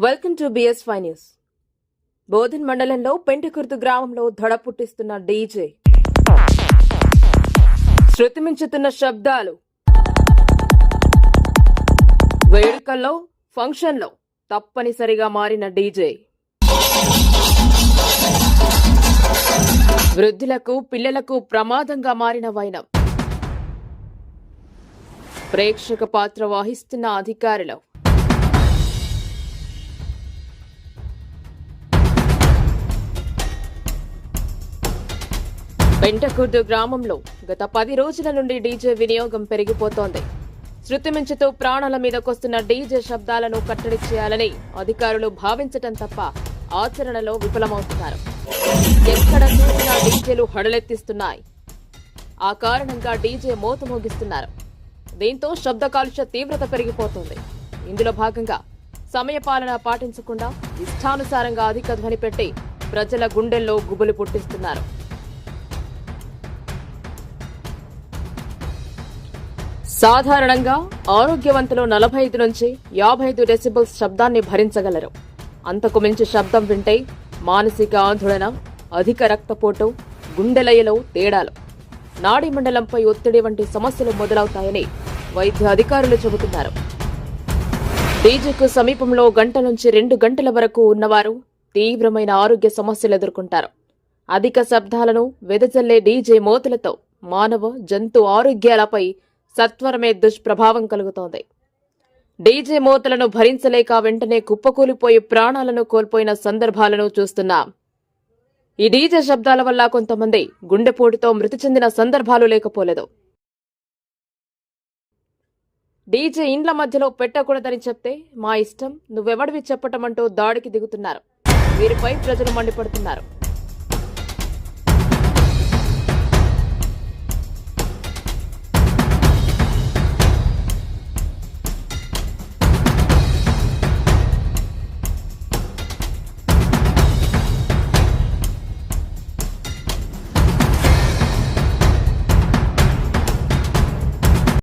Welcome to BS5 news. Bodhan మండలంలో పెంటకుర్తి గ్రామంలో దడ పుట్టిస్తున్న డీజే. శృతిమించుతున్న శబ్దాలు. వేడుకల్లో, ఫంక్షన్లో తప్పనిసరిగా మారిన డీజే. వృద్ధులకు, పిల్లలకు ప్రమాదంగా మారిన వైనం. ప్రేక్షక పాత్ర వహిస్తున్న అధికారులు. పెంటకుర్తి గ్రామంలో గత 10 రోజుల నుండి డీజే వినియోగం పెరిగిపోతోంది. శృతిమించుతూ ప్రాణాల మీదకొస్తున్న డీజే శబ్దాలను కట్టడి చేయాలని అధికారులు భావించటం తప్ప ఆచరణలో విఫలమవుతున్నారు. ఎక్కడ చూసినా డీజేలు హడలెత్తిస్తున్నాయి. ఆ కారణంగా డీజే మోత మోగిస్తున్నారు. దీంతో శబ్ద కాలుష్య తీవ్రత పెరిగిపోతుంది. ఇందులో భాగంగా సమయపాలన పాటించకుండా ఇష్టానుసారంగా అధిక ధ్వని పెట్టి ప్రజల గుండెల్లో గుబులు పుట్టిస్తున్నారు. సాధారణంగా ఆరోగ్యవంతులు 45 నుంచి 55 డెసిబెల్స్ శబ్దాన్ని భరించగలరు. అంతకు మించి శబ్దం వింటే మానసిక ఆందోళన, అధిక రక్తపోటు, గుండెలయలో తేడాలు, నాడీ మండలంపై ఒత్తిడి వంటి సమస్యలు మొదలవుతాయని వైద్య అధికారులు చెబుతున్నారు. డీజేకు సమీపంలో గంట నుంచి 2 గంటల వరకు ఉన్నవారు తీవ్రమైన ఆరోగ్య సమస్యలు ఎదుర్కొంటారు. అధిక శబ్దాలను వెదజల్లే డీజే మోతలతో మానవ, జంతు ఆరోగ్యాలపై సత్వరమే దుష్ప్రభావం కలుగుతోంది. డీజే మోతలను భరించలేక వెంటనే కుప్పకూలిపోయి ప్రాణాలను కోల్పోయిన సందర్భాలను చూస్తున్నాం. ఈ డీజే శబ్దాల వల్ల కొంతమంది గుండెపోటుతో మృతి చెందిన సందర్భాలు లేకపోలేదు. డీజే ఇండ్ల మధ్యలో పెట్టకూడదని చెప్తే మా ఇష్టం, నువ్వెవడివి చెప్పటమంటూ దాడికి దిగుతున్నారు. వీరిపై ప్రజలు మండిపడుతున్నారు.